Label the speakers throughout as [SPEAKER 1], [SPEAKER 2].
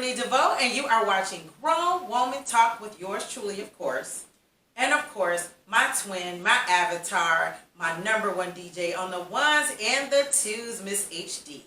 [SPEAKER 1] Harmony DeVoe, and you are watching Grown Woman Talk with yours truly, of course. And of course, my twin, my avatar, my number one DJ on the ones and the twos, Miss HD.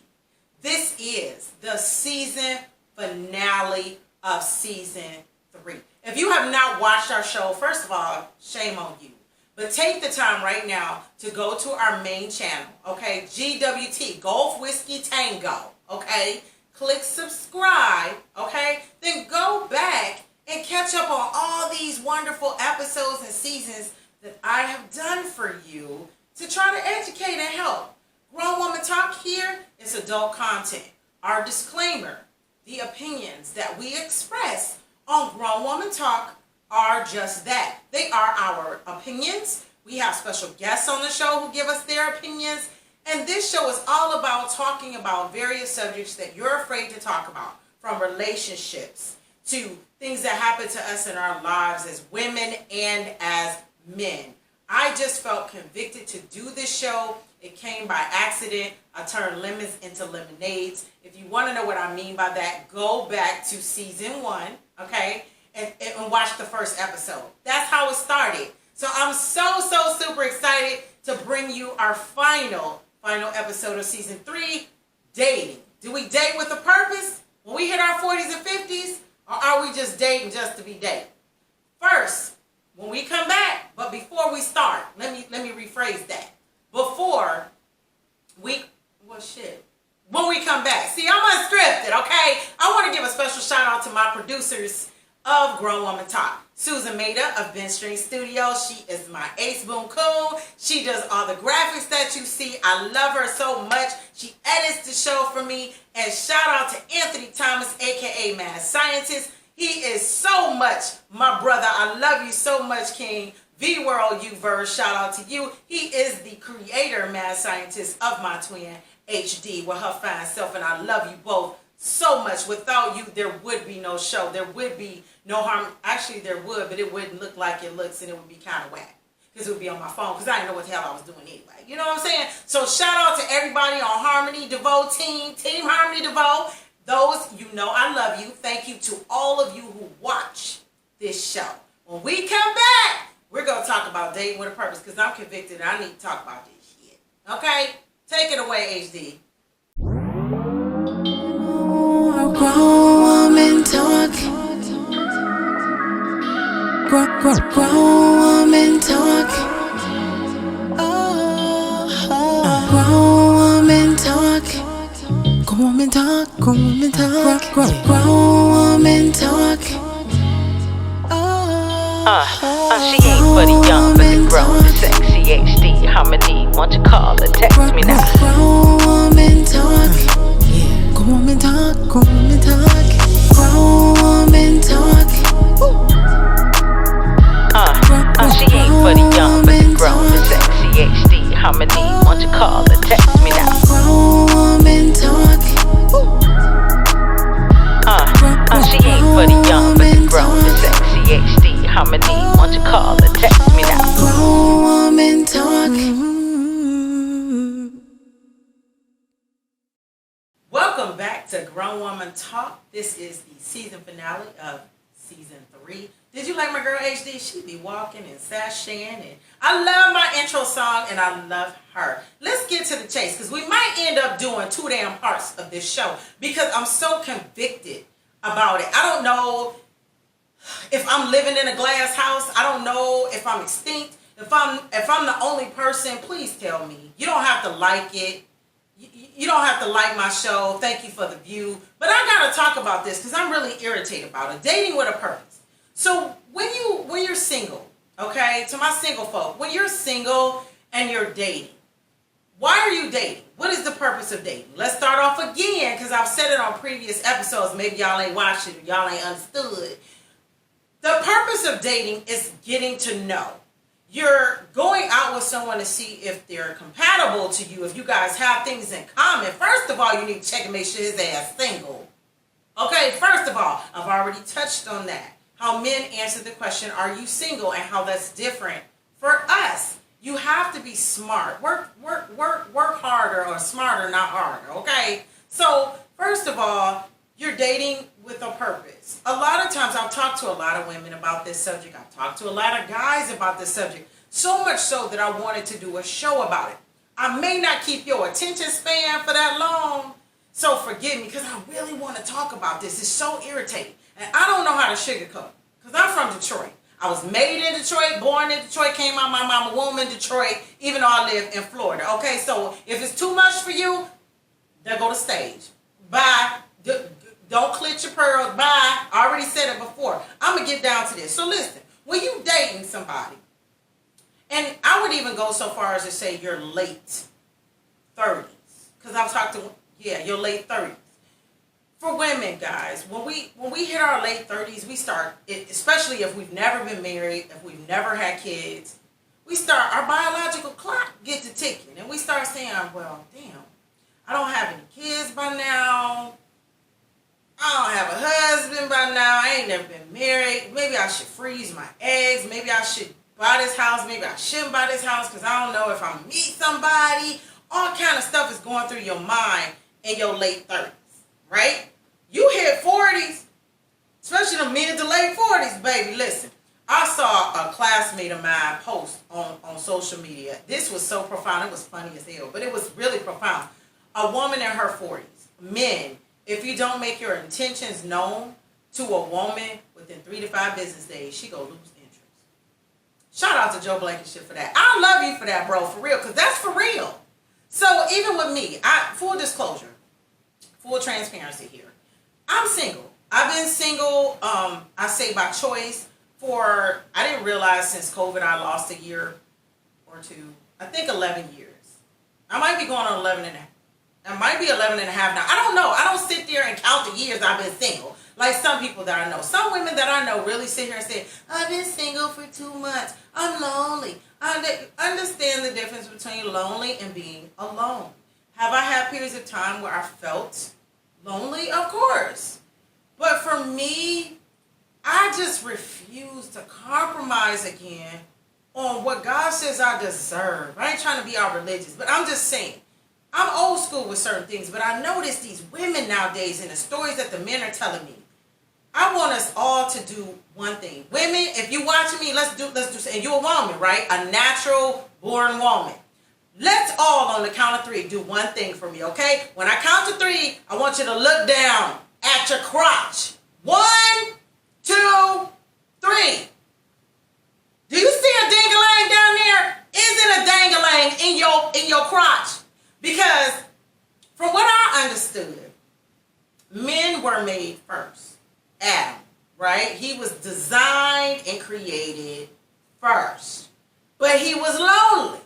[SPEAKER 1] This is the season finale of season 3. If you have not watched our show, first of all, shame on you. But take the time right now to go to our main channel, okay? GWT, Golf Whiskey Tango, okay? Click subscribe, okay? Then go back and catch up on all these wonderful episodes and seasons that I have done for you to try to educate and help. Grown Woman Talk here is adult content. Our disclaimer, the opinions that we express on Grown Woman Talk are just that. They are our opinions. We have special guests on the show who give us their opinions. And this show is all about talking about various subjects that you're afraid to talk about, from relationships to things that happen to us in our lives as women and as men. I just felt convicted to do this show. It came by accident. I turned lemons into lemonades. If you want to know what I mean by that, go back to season 1, okay? And watch the first episode. That's how it started. So I'm so super excited to bring you our final episode of season 3, dating. Do we date with a purpose when we hit our 40s and 50s? Or are we just dating just to be dating? First, when we come back, but before we start, let me rephrase that. When we come back. See, I'm unscripted, okay? I want to give a special shout out to my producers of Grown Woman Talk. Susan Maida of Ben String Studios. She is my ace boom cool. She does all the graphics that you see. I love her so much. She edits the show for me. And shout out to Anthony Thomas, aka Mad Scientist. He is so much my brother. I love you so much, King. V-World U-Verse, shout out to you. He is the creator, Mad Scientist, of my twin, HD, with her fine self. And I love you both so much. Without you, there would be no show. There would be no harm. Actually, there would, but it wouldn't look like it looks, and it would be kind of whack. Because it would be on my phone, because I didn't know what the hell I was doing anyway. You know what I'm saying? So shout out to everybody on Harmony DeVoe Team Harmony DeVoe. Those, you know I love you. Thank you to all of you who watch this show. When we come back, we're going to talk about dating with a purpose, because I'm convicted and I need to talk about this shit. Okay? Take it away, HD.
[SPEAKER 2] Grown woman talk. Grown woman talk. Grown woman talk. Grown woman talk. Grown woman talk. Grown woman talk.
[SPEAKER 3] She ain't for the young, but the grown, the sexy HD harmony. Won't you call her, text me now?
[SPEAKER 2] Grown woman talk. Grown woman talk. Grown woman talk. Grown woman talk.
[SPEAKER 3] She ain't for the young, but the grown, the sexy HD harmony. Won't you call her, text me now?
[SPEAKER 2] Grown woman talk.
[SPEAKER 3] She ain't for the young, but the grown, the sexy HD harmony. Won't you call her, text me now?
[SPEAKER 2] Grown woman talk.
[SPEAKER 1] Welcome back to Grown Woman Talk. This is the season finale of season 3. Did you like my girl HD? She be walking and sashaying, and I love my intro song, and I love her. Let's get to the chase, because we might end up doing 2 damn parts of this show, because I'm so convicted about it. I don't know if I'm living in a glass house. I don't know if I'm extinct. If I'm the only person, please tell me. You don't have to like it. You don't have to like my show. Thank you for the view. But I gotta talk about this because I'm really irritated about it. Dating with a purpose. So when you're single, okay, to my single folk, when you're single and you're dating, why are you dating? What is the purpose of dating? Let's start off again, because I've said it on previous episodes. Maybe y'all ain't watched it or y'all ain't understood. The purpose of dating is getting to know. You're going out with someone to see if they're compatible to you, if you guys have things in common. First of all, you need to check and make sure his ass single. Okay, first of all, I've already touched on that. How men answer the question, are you single, and how that's different for us. You have to be smart. Work harder, or smarter, not harder, okay? So, first of all, you're dating with a purpose. A lot of times I've talked to a lot of women about this subject. I've talked to a lot of guys about this subject. So much so that I wanted to do a show about it. I may not keep your attention span for that long, so forgive me, because I really want to talk about this. It's so irritating. And I don't know how to sugarcoat, because I'm from Detroit. I was made in Detroit, born in Detroit, came out my mama womb in Detroit, even though I live in Florida. Okay, so if it's too much for you, then go to stage. Bye. Don't clutch your pearls. Bye. I already said it before. I'm going to get down to this. So listen, when you dating somebody, and I would even go so far as to say your late 30s, because I've talked to, your late 30s. For women, guys, when we hit our late 30s, we start, especially if we've never been married, if we've never had kids, we start, our biological clock gets to ticking, and we start saying, well, damn, I don't have any kids by now, I don't have a husband by now, I ain't never been married, maybe I should freeze my eggs, maybe I should buy this house, maybe I shouldn't buy this house, because I don't know if I'm going to meet somebody. All kind of stuff is going through your mind in your late 30s, right? You hit 40s, especially the mid to late 40s, baby. Listen, I saw a classmate of mine post on social media. This was so profound. It was funny as hell, but it was really profound. A woman in her 40s. Men, if you don't make your intentions known to a woman within 3 to 5 business days, she gonna lose interest. Shout out to Joe Blankenship for that. I love you for that, bro, for real, because that's for real. So even with me, full disclosure, full transparency here. I'm single. I've been single, I say by choice, I didn't realize since COVID I lost a year or two. I think 11 years. I might be going on 11 and a half. I might be 11 and a half now. I don't know. I don't sit there and count the years I've been single. Like some people that I know. Some women that I know really sit here and say, I've been single for 2 months. I'm lonely. I understand the difference between lonely and being alone. Have I had periods of time where I felt lonely? Of course. But for me, I just refuse to compromise again on what God says I deserve. I ain't trying to be all religious, but I'm just saying. I'm old school with certain things, but I notice these women nowadays and the stories that the men are telling me. I want us all to do one thing. Women, if you watching me, let's do, and you're a woman, right? A natural born woman. Let's all on the count of 3 do one thing for me, okay? When I count to 3, I want you to look down at your crotch. 1, 2, 3. Do you see a ding-a-lang down there? Is it a dang-a-lang in your crotch? Because from what I understood, men were made first. Adam, right? He was designed and created first. But he was lonely.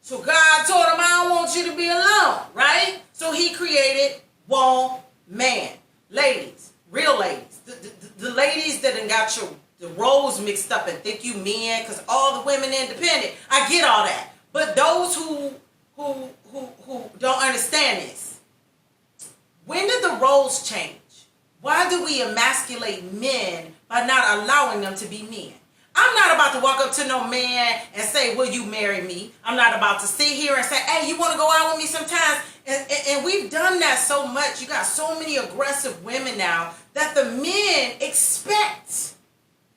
[SPEAKER 1] So God told him, I don't want you to be alone, right? So he created one man. Ladies, real ladies, the ladies that done got the roles mixed up and think you men, because all the women independent. I get all that. But those who don't understand this, when did the roles change? Why do we emasculate men by not allowing them to be men? I'm not about to walk up to no man and say, will you marry me? I'm not about to sit here and say, hey, you want to go out with me sometimes? And we've done that so much. You got so many aggressive women now that the men expect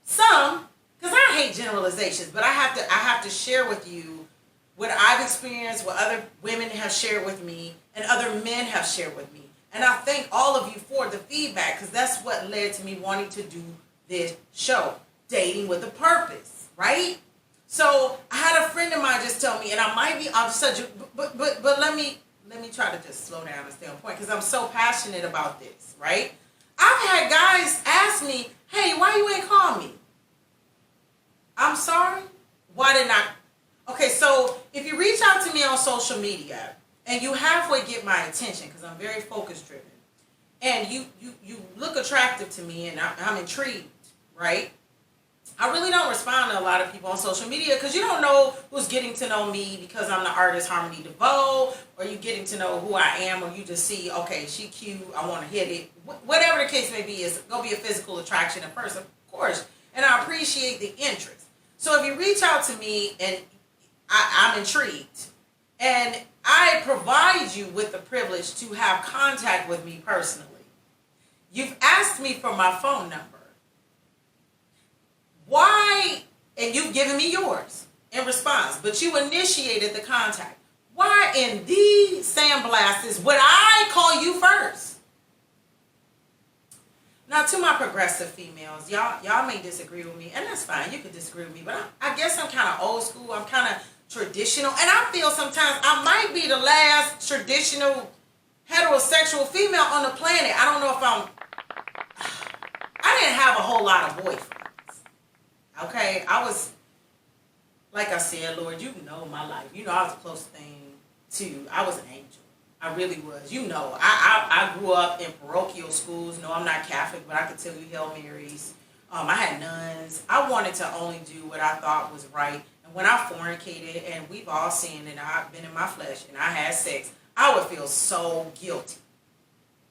[SPEAKER 1] some, because I hate generalizations, but I have to share with you what I've experienced, what other women have shared with me, and other men have shared with me. And I thank all of you for the feedback, because that's what led to me wanting to do this show, Dating with a Purpose, right? So I had a friend of mine just tell me, and I might be off subject, but let me try to just slow down and stay on point, because I'm so passionate about this, right? I've had guys ask me, hey, why you ain't call me? I'm sorry? Why didn't I? Okay, so if you reach out to me on social media and you halfway get my attention, because I'm very focus driven, and you look attractive to me and I'm intrigued, right? I really don't respond to a lot of people on social media, because you don't know who's getting to know me because I'm the artist Harmony DeVoe, or you getting to know who I am, or you just see, okay, she cute, I want to hit it. Whatever the case may be, it's going to be a physical attraction at first, of course, and I appreciate the interest. So if you reach out to me and I'm intrigued, and I provide you with the privilege to have contact with me personally, You've asked me for my phone number. Why? And you've given me yours in response, but you initiated the contact. Why in the sandblasts would I call you first? Now, to my progressive females, y'all may disagree with me, and that's fine. You could disagree with me, but I guess I'm kind of old school. I'm kind of traditional, and I feel sometimes I might be the last traditional heterosexual female on the planet. I don't know if I didn't have a whole lot of boyfriends. Okay, I was, like I said, Lord, you know my life. You know I was a close thing to, I was an angel. I really was. You know, I grew up in parochial schools. No, I'm not Catholic, but I could tell you Hail Marys. I had nuns. I wanted to only do what I thought was right. And when I fornicated, and we've all seen it, I've been in my flesh, and I had sex, I would feel so guilty.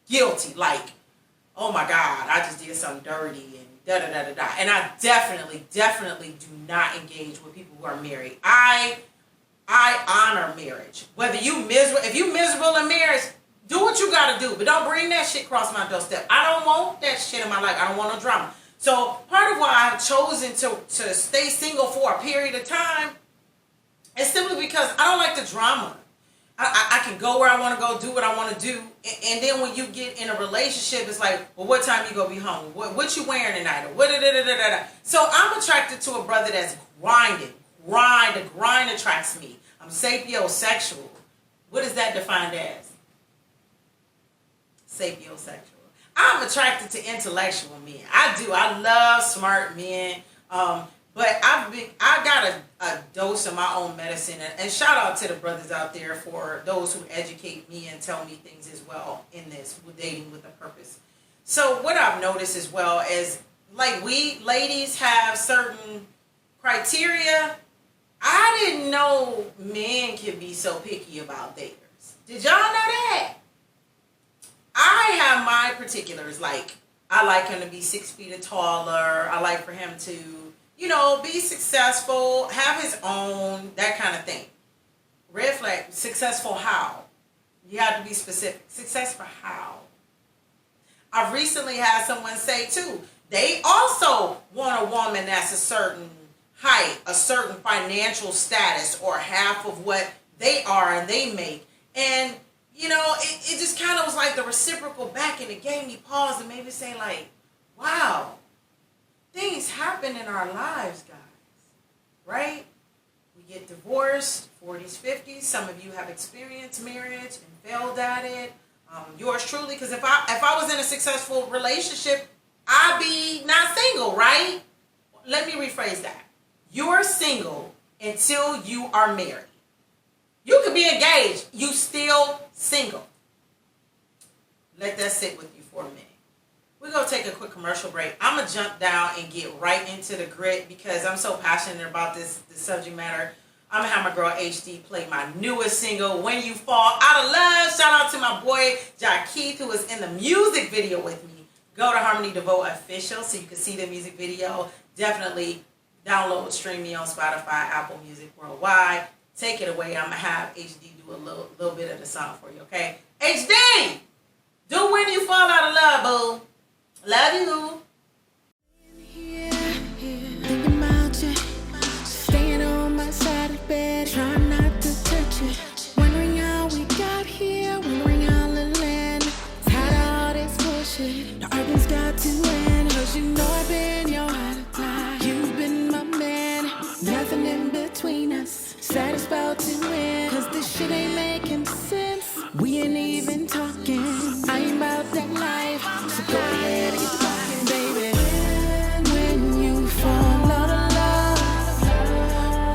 [SPEAKER 1] Guilty, like, oh my God, I just did something dirty, and da-da-da-da-da. And I definitely do not engage with people who are married. I honor marriage. Whether if you miserable in marriage, do what you gotta do, but don't bring that shit across my doorstep. I don't want that shit in my life. I don't want no drama. So part of why I've chosen to stay single for a period of time is simply because I don't like the drama. I can go where I want to go, do what I want to do, and then when you get in a relationship, it's like, well, what time you gonna be home? What you wearing tonight? Or what? So I'm attracted to a brother that's grinding. The grind attracts me. I'm sapiosexual. What is that defined as? Sapiosexual. I'm attracted to intellectual men. I love smart men. But I got a dose of my own medicine, and shout out to the brothers out there for those who educate me and tell me things as well in this with dating with a purpose. So what I've noticed as well is, like, we ladies have certain criteria. I didn't know men could be so picky about daters. Did y'all know that? I have my particulars. Like, I like him to be 6 feet or taller. I like for him to, be successful, have his own, that kind of thing. Red flag, successful how? You have to be specific. Success for how? I've recently had someone say, too, they also want a woman that's a certain height, a certain financial status, or half of what they are and they make. And, it just kind of was like the reciprocal back, and it gave me pause and made me say, like, wow. Things happen in our lives, guys, right? We get divorced, 40s, 50s. Some of you have experienced marriage and failed at it. Yours truly, because if I was in a successful relationship, I'd be not single, right? Let me rephrase that. You're single until you are married. You could be engaged. You still single. Let that sit with you for a minute. We're going to take a quick commercial break. I'm going to jump down and get right into the grit because I'm so passionate about this subject matter. I'm going to have my girl HD play my newest single, When You Fall Out of Love. Shout out to my boy, Keith, who is in the music video with me. Go to Harmony DeVoe Official so you can see the music video. Definitely download, stream me on Spotify, Apple Music, worldwide. Take it away. I'm going to have HD do a little bit of the song for you, okay? HD! Do When You Fall Out of Love, boo. Love you.
[SPEAKER 2] Thinking about you, staying on my side of bed, trying not to touch it. Wondering how we got here, wondering how the land is tired of all this bullshit. The argument's got to end, 'cause you know I've been your ride or die. You've been my man, nothing in between us. Sad it's about to end, 'cause this shit ain't making sense. We ain't even talking. I ain't about that life, so go ahead and get talking, baby. When you fall out of love,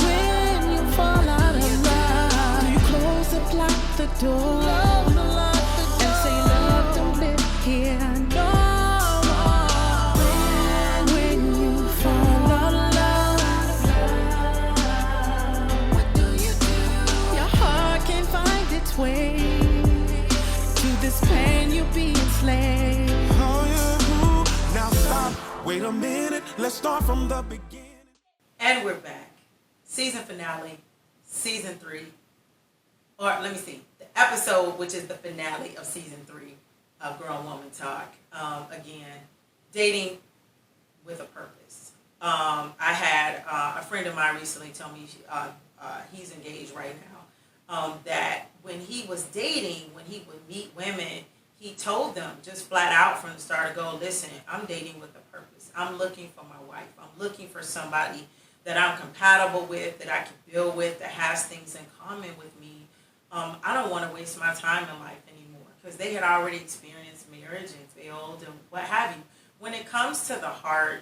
[SPEAKER 2] when you fall out of love, do you close up, lock the door, and say love don't live here no more? When you fall out of love, what do you do? Your heart can't find its way. This pain, you be enslaved.
[SPEAKER 4] Oh, yeah. Now stop. Wait a minute. Let's start from the beginning.
[SPEAKER 1] And we're back. Season finale, season 3. Or let me see. The episode, which is the finale of season 3. of Grown Woman Talk. Again, dating with a purpose. I had a friend of mine recently tell me he's engaged right now. That when he was dating, when he would meet women, he told them just flat out from the start to go, listen, I'm dating with a purpose. I'm looking for my wife. I'm looking for somebody that I'm compatible with, that I can build with, that has things in common with me. I don't want to waste my time in life anymore, because they had already experienced marriage and failed and what have you. When it comes to the heart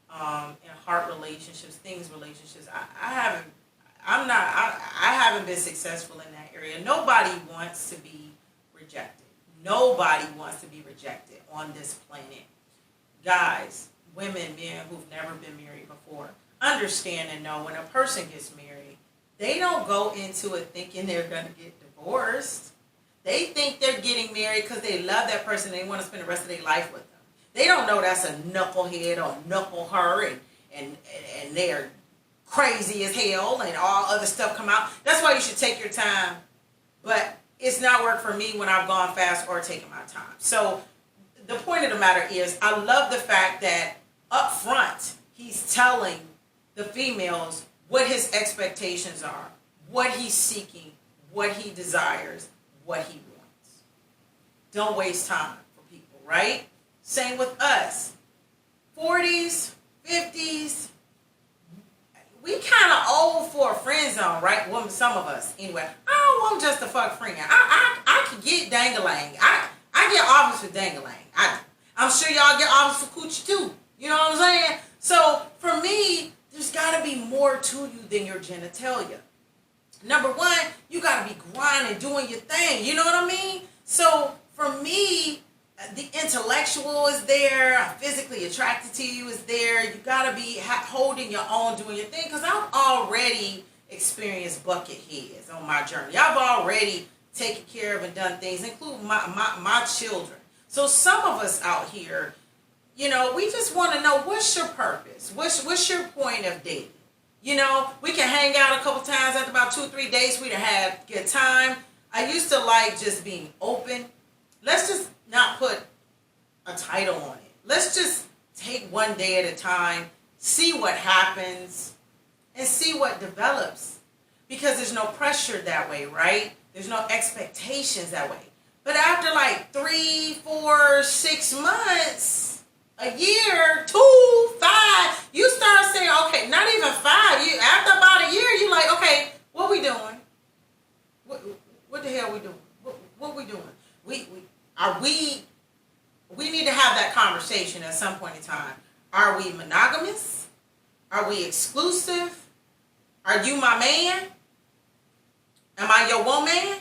[SPEAKER 1] and heart relationships, relationships, I haven't been successful in that area. Nobody wants to be rejected. Nobody wants to be rejected on this planet. Guys, women, men who've never been married before, understand and know when a person gets married, they don't go into it thinking they're going to get divorced. They think they're getting married because they love that person and they want to spend the rest of their life with them. They don't know that's a knucklehead or knuckleher and they're crazy as hell and all other stuff come out. That's why you should take your time. But it's not worked for me when I've gone fast or taken my time. So the point of the matter is, I love the fact that up front, he's telling the females what his expectations are, what he's seeking, what he desires, what he wants. Don't waste time for people, right? Same with us. 40s, 50s, we kind of old for a friend zone, right? Well, some of us, anyway. I don't want just a fuck friend. I can get dangling. I get offers for dangling. I'm sure y'all get offers for coochie too. You know what I'm saying? So for me, there's got to be more to you than your genitalia. Number one, you got to be grinding, doing your thing. You know what I mean? So for me, the intellectual is there. I'm physically attracted to you is there. You got to be holding your own, doing your thing. Because I've already experienced bucket heads on my journey. I've already taken care of and done things, including my children. So some of us out here, you know, we just want to know, what's your purpose? What's your point of dating? You know, we can hang out a couple times after about 2 or 3 dates. We'd have had good time. I used to like just being open. Let's just not put a title on it. Let's just take one day at a time, see what happens, and see what develops. Because there's no pressure that way, right? There's no expectations that way. But after like 3, 4, 6 months, a year, 2, 5, you start saying, okay, not even 5. After about a year, you're like, okay, what we doing? What the hell we doing? What we doing? We need to have that conversation at some point in time. Are we monogamous? Are we exclusive? Are you my man? Am I your woman?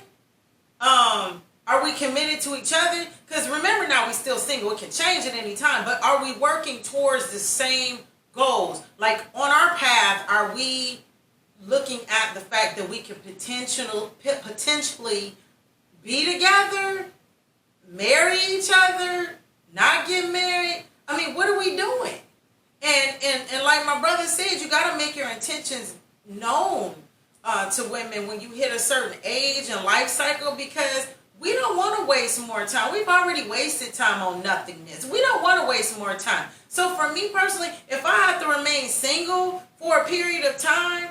[SPEAKER 1] Are we committed to each other? Because remember now, we're still single. It can change at any time. But are we working towards the same goals? Like on our path, are we looking at the fact that we could potentially be together, marry each other, not get married? I mean, what are we doing? And like my brother said, you got to make your intentions known to women when you hit a certain age and life cycle, because we don't want to waste more time. We've already wasted time on nothingness. We don't want to waste more time. So for me personally, if I have to remain single for a period of time,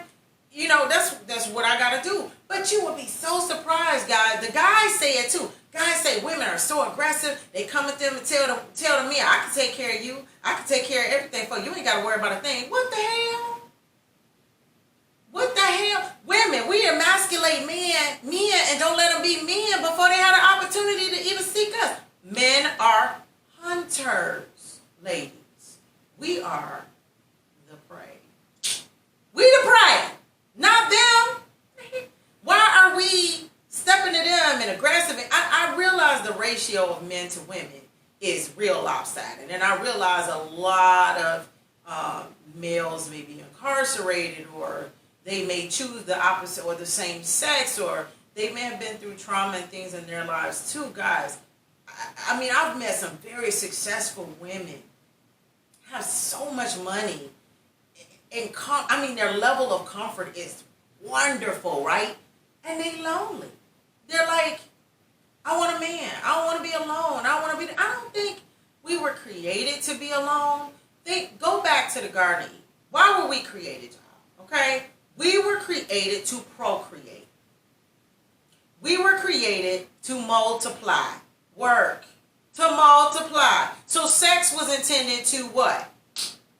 [SPEAKER 1] you know, that's what I got to do. But you would be so surprised, guys. The guys say it too. Guys say women are so aggressive. They come at them and tell them, me, I can take care of you. I can take care of everything for you. You ain't got to worry about a thing. What the hell? What the hell? Women, we emasculate men and don't let them be men before they had an opportunity to even seek us. Men are hunters, ladies. We are the prey. We the prey, not them. Why are we stepping to them and aggressive? I realize the ratio of men to women is real lopsided. And I realize a lot of males may be incarcerated, or they may choose the opposite or the same sex, or they may have been through trauma and things in their lives too, guys. I mean, I've met some very successful women, have so much money, and their level of comfort is wonderful, right? And they lonely. They're like, I want a man. I don't want to be alone. I want to be alone, go back to the Garden of Eden. Why were we created, y'all? Okay? We were created to procreate. We were created to multiply. Work. To multiply. So sex was intended to what?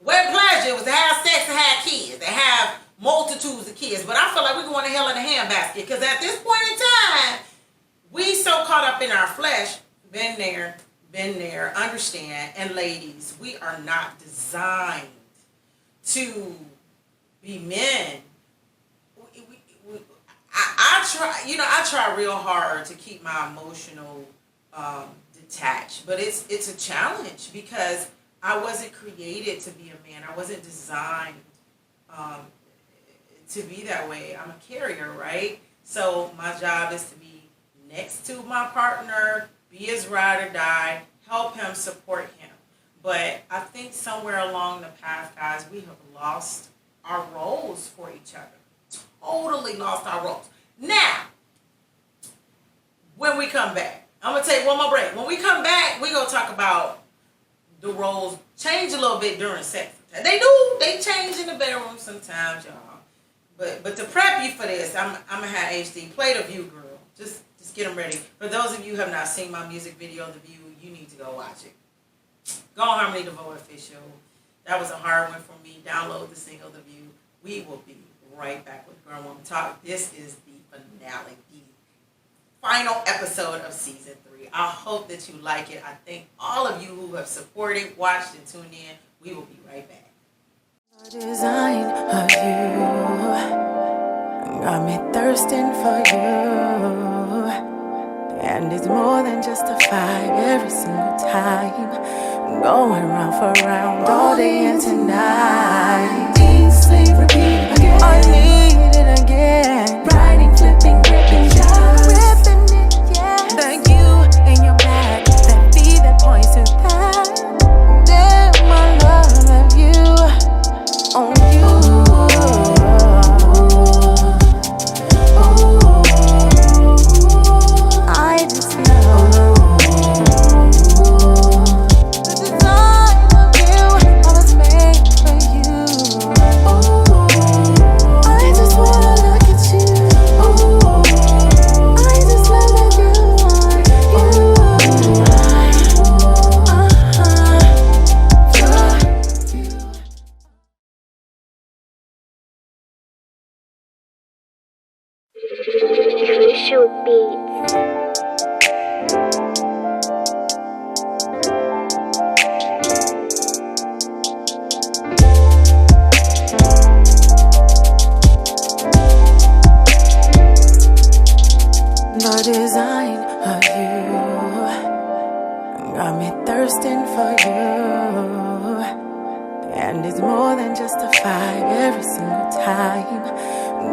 [SPEAKER 1] What pleasure? It was to have sex and have kids. To have multitudes of kids. But I feel like we're going to hell in a handbasket. Because at this point in time, we so caught up in our flesh. Been there, understand. And ladies, we are not designed to be men. I try real hard to keep my emotional detached, but it's a challenge because I wasn't created to be a man. I wasn't designed to be that way. I'm a carrier, right? So my job is to be next to my partner, be his ride or die, help him, support him. But I think somewhere along the path, guys, we have lost our roles for each other. Totally lost our roles. Now, when we come back, I'm going to take one more break. When we come back, we're going to talk about the roles change a little bit during sex. They do. They change in the bedroom sometimes, y'all. But to prep you for this, I'm going to have HD play The View, girl. Just get them ready. For those of you who have not seen my music video, The View, you need to go watch it. Go on Harmony DeVoe Official. That was a hard one for me. Download the single The View. We will be right back with Grown Woman Talk. This is the finale, the final episode of season 3. I hope that you like it. I thank all of you who have supported, watched, and tuned in. We will be right back.
[SPEAKER 2] The design of you got me thirsting for you, and it's more than justified every single time. Going round for round all day and tonight. Eat, sleep, repeat again. I need it again. Riding, flipping, gripping, just ripping it, yeah. The you in your back, that beat that points to that. Damn, I love you on you. I just know.
[SPEAKER 5] Shoot beats.
[SPEAKER 2] The design of you got me thirsting for you, and it's more than justified every single time.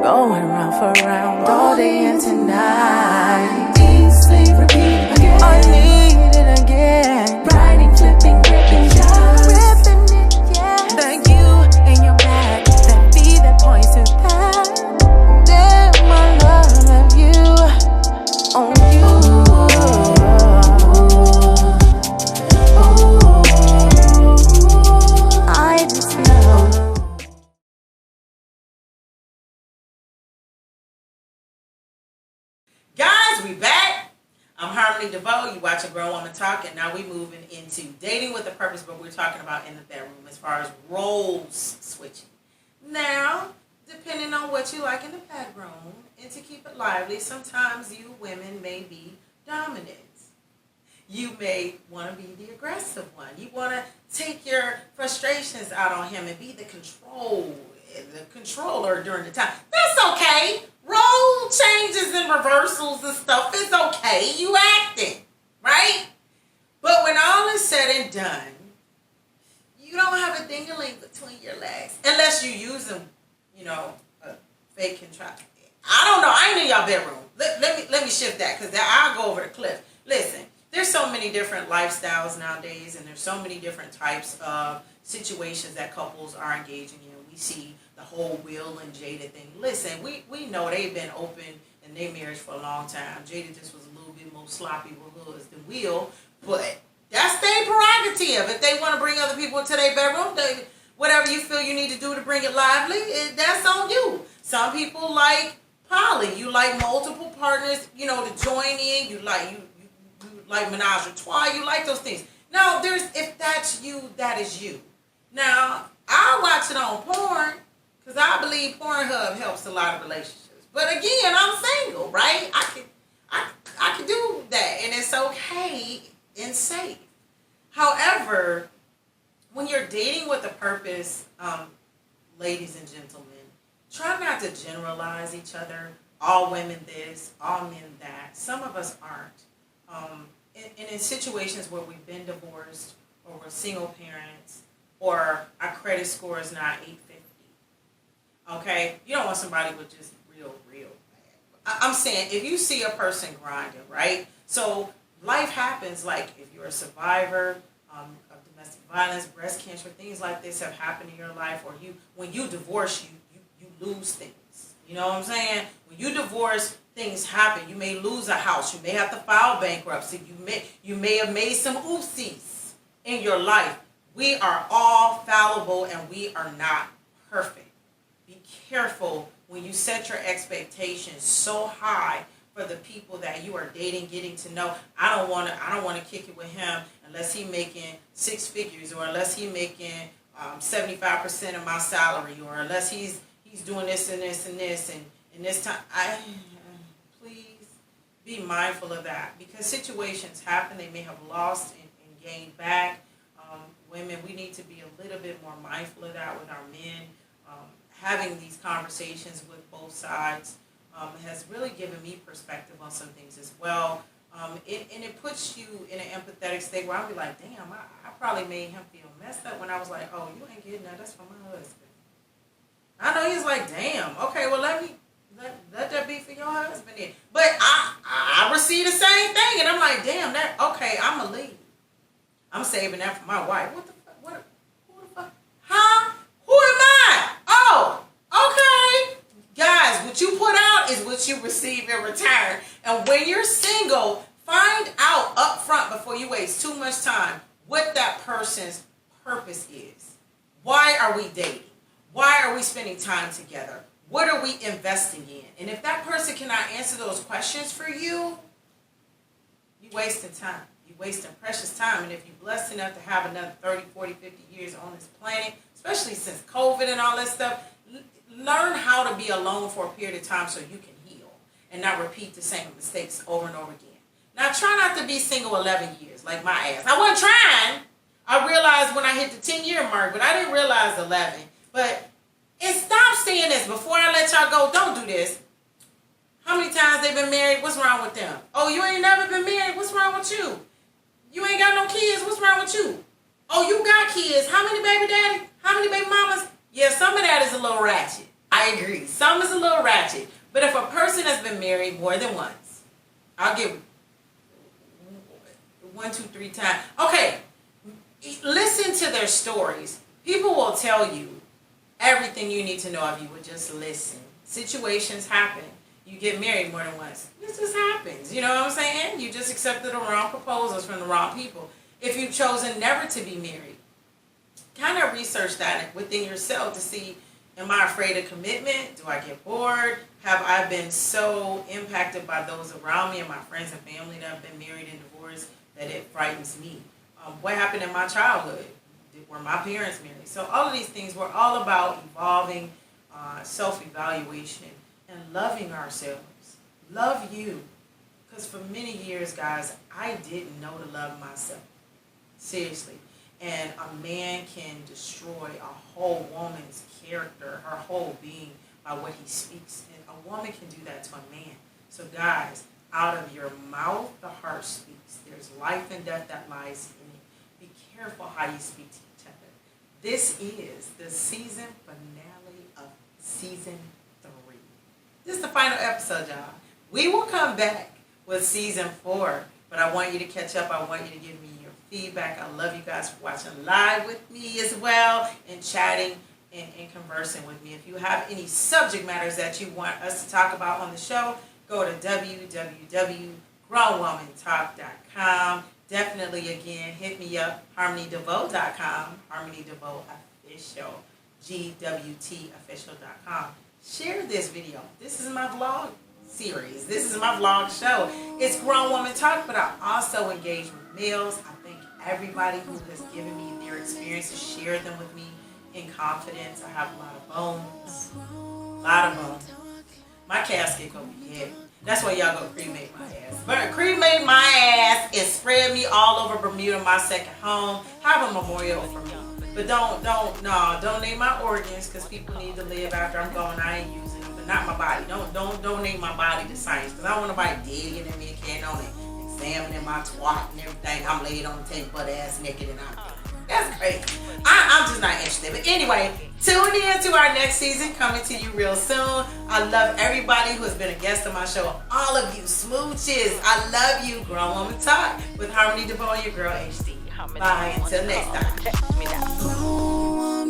[SPEAKER 2] Going round for round all day and tonight. Eat, sleep, repeat again. I need it again. Riding, flipping, gripping, just ripping it, yeah. The you in your back, that beat that points to that. Damn, I love you on you. I just know.
[SPEAKER 1] Guys, we back. I'm Harmony DeVoe. You watch a Grown Woman Talk, and now we moving into dating with a purpose, but we're talking about in the bedroom as far as roles switching. Now, depending on what you like in the bedroom, and to keep it lively, sometimes you women may be dominant. You may want to be the aggressive one. You want to take your frustrations out on him and be the controller during the time. That's okay. Role changes and reversals and stuff is okay. You acting, right? But when all is said and done, you don't have a ding-a-ling between your legs. Unless you use them, a fake contract. I don't know. I ain't in y'all bedroom. Let me shift that because I'll go over the cliff. Listen, there's so many different lifestyles nowadays, and there's so many different types of situations that couples are engaging in. We see the whole Will and Jada thing. Listen, we know they've been open in their marriage for a long time. Jada just was a little bit more sloppy with hers than Will, but That's their prerogative. If they want to bring other people into their bedroom, whatever you feel you need to do to bring it lively, that's on you. Some people like poly. You like multiple partners, to join in. You like menage a trois. You like those things. Now, if that's you, that is you. Now, I watch it on porn because I believe Pornhub helps a lot of relationships. But again, I'm single, right? I can do that, and it's okay and safe. However, when you're dating with a purpose, ladies and gentlemen, try not to generalize each other. All women this, all men that. Some of us aren't. And in situations where we've been divorced, or we're single parents, or our credit score is not 850. Okay? You don't want somebody with just real bad. I'm saying, if you see a person grinding, right? So life happens, like if you're a survivor of domestic violence, breast cancer, things like this have happened in your life, or when you divorce, you lose things. You know what I'm saying? When you divorce, things happen. You may lose a house. You may have to file bankruptcy. You may have made some oopsies in your life. We are all fallible, and we are not perfect. Be careful when you set your expectations so high for the people that you are dating, getting to know. I don't want to kick it with him unless he's making 6 figures, or unless he's making 75% of my salary, or unless he's doing this and this and this and this time. Please be mindful of that, because situations happen. They may have lost and gained back. Women, we need to be a little bit more mindful of that with our men. Having these conversations with both sides has really given me perspective on some things as well. And it puts you in an empathetic state where I'll be like, damn, I probably made him feel messed up when I was like, oh, you ain't getting that. That's for my husband. I know he's like, damn, okay, well, let that be for your husband then. But I receive the same thing, and I'm like, damn, okay, I'm going to leave. I'm saving that for my wife. What the fuck? Who the fuck? Huh? Who am I? Oh, okay. Guys, what you put out is what you receive in return. And when you're single, find out up front before you waste too much time what that person's purpose is. Why are we dating? Why are we spending time together? What are we investing in? And if that person cannot answer those questions for you, you're wasting time. You're wasting precious time. And if you're blessed enough to have another 30, 40, 50 years on this planet, especially since COVID and all that stuff, learn how to be alone for a period of time so you can heal and not repeat the same mistakes over and over again. Now, try not to be single 11 years like my ass. I wasn't trying. I realized when I hit the 10-year mark, but I didn't realize 11. And stop saying this. Before I let y'all go, don't do this. How many times they been married? What's wrong with them? Oh, you ain't never been married? What's wrong with you? You ain't got no kids? What's wrong with you? Oh, you got kids. How many baby daddies? How many baby mamas? Yeah, some of that is a little ratchet. I agree. Some is a little ratchet. But if a person has been married more than once, I'll give 1, 2, 3 times. Okay, listen to their stories. People will tell you everything you need to know if you would just listen. Situations happen. You get married more than once. This just happens. You know what I'm saying? You just accepted the wrong proposals from the wrong people. If you've chosen never to be married, kind of research that within yourself to see, am I afraid of commitment? Do I get bored? Have I been so impacted by those around me and my friends and family that have been married and divorced that it frightens me? What happened in my childhood? Were my parents married? So all of these things, we're all about evolving, self-evaluation, and loving ourselves. Love you. Because for many years, guys, I didn't know to love myself. Seriously. And a man can destroy a whole woman's character, her whole being, by what he speaks. And a woman can do that to a man. So guys, out of your mouth, the heart speaks. There's life and death that lies in it. Be careful how you speak to each other. This is the season finale of season 3. This is the final episode, y'all. We will come back with season 4, but I want you to catch up. I want you to give me your feedback. I love you guys for watching live with me as well and chatting and conversing with me. If you have any subject matters that you want us to talk about on the show, go to www.grownwomantalk.com. definitely, again, hit me up, harmonydevote.com, harmonydevote official, GWT official.com. Share this video. This is my vlog series. This is my vlog show. It's Grown Woman Talk, but I also engage with males. I thank everybody who has given me their experiences, shared them with me in confidence. I have a lot of bones. A lot of bones. My casket gonna be heavy. That's why y'all go cremate my ass. But cremate my ass and spread me all over Bermuda, my second home. Have a memorial for me. But don't donate my organs, because people need to live after I'm gone. I ain't using them, but not my body. Don't donate my body to science, because I don't want nobody digging in me and on it, examining my twat and everything. I'm laid on the table, butt ass naked, and that's crazy. I'm just not interested. But anyway, tune in to our next season, coming to you real soon. I love everybody who has been a guest on my show. All of you smooches, I love you. Grown Woman Talk with Harmony DeVoe, your girl HD. Bye, until next time.
[SPEAKER 3] Text me now.
[SPEAKER 2] Grown